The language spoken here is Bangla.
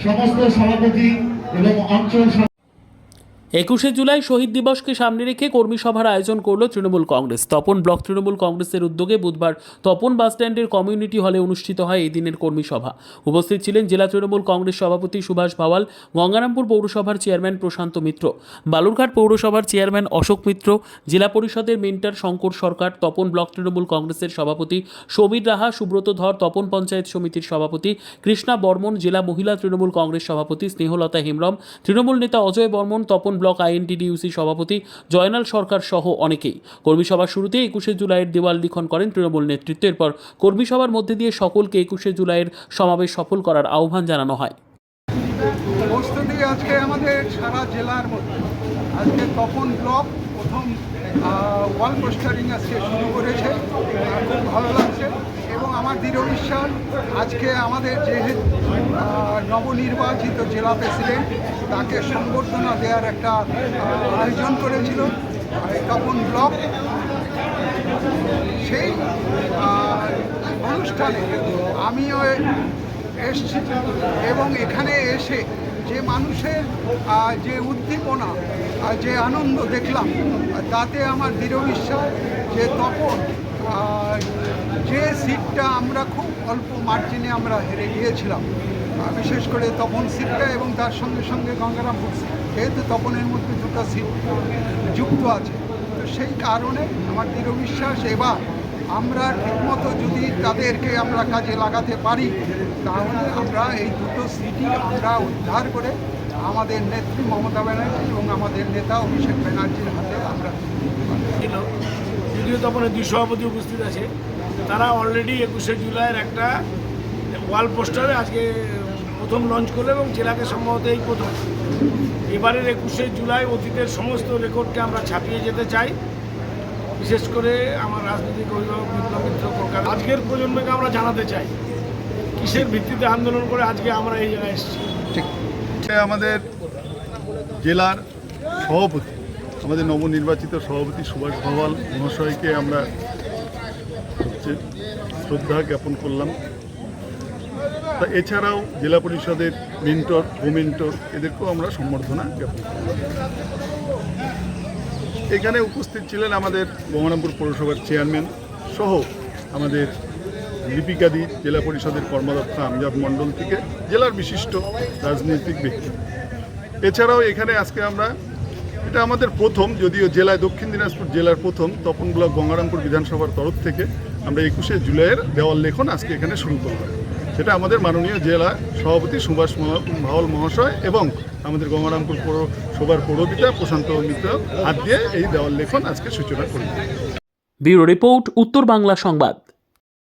সমস্ত সভাপতি এবং অঞ্চল 21শে জুলাই শহীদ দিবসকে সামনে রেখে কর্মী সভার আয়োজন করল তৃণমূল কংগ্রেস। তপন ব্লক তৃণমূল কংগ্রেসের উদ্যোগে বুধবার তপন বাসস্ট্যান্ডের কমিউনিটি হলে অনুষ্ঠিত হয় এই দিনের কর্মী সভা। উপস্থিত ছিলেন জেলা তৃণমূল কংগ্রেস সভাপতি সুভাষ ভাওয়াল, গঙ্গারামপুর পৌরসভার চেয়ারম্যান প্রশান্ত মিত্র, বালুরঘাট পৌরসভার চেয়ারম্যান অশোক মিত্র, জেলা পরিষদের মেন্টর শঙ্কর সরকার, তপন ব্লক তৃণমূল কংগ্রেসের সভাপতি সমীর রাহা, সুব্রত ধর, তপন পঞ্চায়েত সমিতির সভাপতি কৃষ্ণা বর্মন, জেলা মহিলা তৃণমূল কংগ্রেস সভাপতি স্নেহলতা হেমব্রম, তৃণমূল নেতা অজয় বর্মন, তপন ব্লক আইএনটিডিইউসি সভাপতি জয়নাল সরকার সহ অনেকেই। কর্মী সভার শুরুতে 21শে জুলাইয়ের দেওয়াল লিখন করেন তৃণমূল নেতৃত্ব। এরপর কর্মী সভার মধ্যে দিয়ে সকলকে 21শে জুলাইয়ের সমাবেশ সফল করার আহ্বান জানানো হয়। আজকে আমাদের সারা জেলার মধ্যে আজকে তপন ব্লক প্রথম ওয়াল পোস্টারিং আজকে শুরু করেছে, খুব ভালো লাগছে এবং আমার দৃঢ় বিশ্বাস আজকে আমাদের যেহেতু নবনির্বাচিত জেলা প্রেসিডেন্ট তাকে সংবর্ধনা দেওয়ার একটা আয়োজন করেছিল তপন ব্লক। সেই অনুষ্ঠানে আমিও এসেছি এবং এখানে এসে যে মানুষের যে উদ্দীপনা যে আনন্দ দেখলাম তাতে আমার দৃঢ় বিশ্বাস যে তপন যে সিটটা আমরা খুব অল্প মার্জিনে আমরা হেরে গিয়েছিলাম, বিশেষ করে তপন সিটটা এবং তার সঙ্গে সঙ্গে গঙ্গারামপুর সিট, যেহেতু তপনের মধ্যে দুটো সিট যুক্ত আছে, তো সেই কারণে আমার দৃঢ় বিশ্বাস এবার আমরা ঠিকমতো যদি তাদেরকে আমরা কাজে লাগাতে পারি তাহলে আমরা এই দুটো সিটই আমরা উদ্ধার করে আমাদের নেত্রী মমতা ব্যানার্জি এবং আমাদের নেতা অভিষেক ব্যানার্জির হাতে আমরা যদিও তপনের দুই সভাপতি উপস্থিত আছে, তারা অলরেডি 21শে জুলাইয়ের একটা ওয়াল পোস্টারে আজকে প্রথম লঞ্চ করলো এবং জেলাকে সম্ভবত এই প্রথম। এবারের 21শে জুলাই অতীতের সমস্ত রেকর্ডকে আমরা ছাপিয়ে যেতে চাই। বিশেষ করে আমার রাজনৈতিক অভিভাবক বিপ্লব মিত্র কলকাতা আজকের প্রজন্মকে আমরা জানাতে চাই কিসের ভিত্তিতে আন্দোলন করে আজকে আমরা এই জায়গায় এসেছি। ঠিক আমাদের জেলার সভাপতি, আমাদের নবনির্বাচিত সভাপতি সুভাষ ভাওয়াল মহাশয়কে আমরা শ্রদ্ধা জ্ঞাপন করলাম। তা এছাড়াও জেলা পরিষদের মেন্টর, কোমেন্টর এদেরকেও আমরা সম্বর্ধনা জ্ঞাপন করলাম। এখানে উপস্থিত ছিলেন আমাদের গঙ্গারামপুর পৌরসভার চেয়ারম্যান সহ আমাদের লিপিকাদি, জেলা পরিষদের কর্মদক্ষা আমজাদ মণ্ডল থেকে জেলার বিশিষ্ট রাজনৈতিক ব্যক্তি। এছাড়াও এখানে আজকে আমরা, এটা আমাদের প্রথম, যদিও জেলায় দক্ষিণ দিনাজপুর জেলার প্রথম, তপন ব্লক গঙ্গারামপুর বিধানসভার তরফ থেকে আমরা 21শে জুলাইয়ের দেওয়াল লেখন আজকে এখানে শুরু করলাম। সেটা আমাদের মাননীয় জেলা সভাপতি সুভাষ ভাওয়াল মহাশয় এবং আমাদের গঙ্গারামপুর পৌরসভার পৌরপিতা প্রশান্ত মিত্র হাত দিয়ে এই দেওয়াল লেখন আজকে সূচনা করলাম। ব্যুরো রিপোর্ট, উত্তর বাংলা সংবাদ।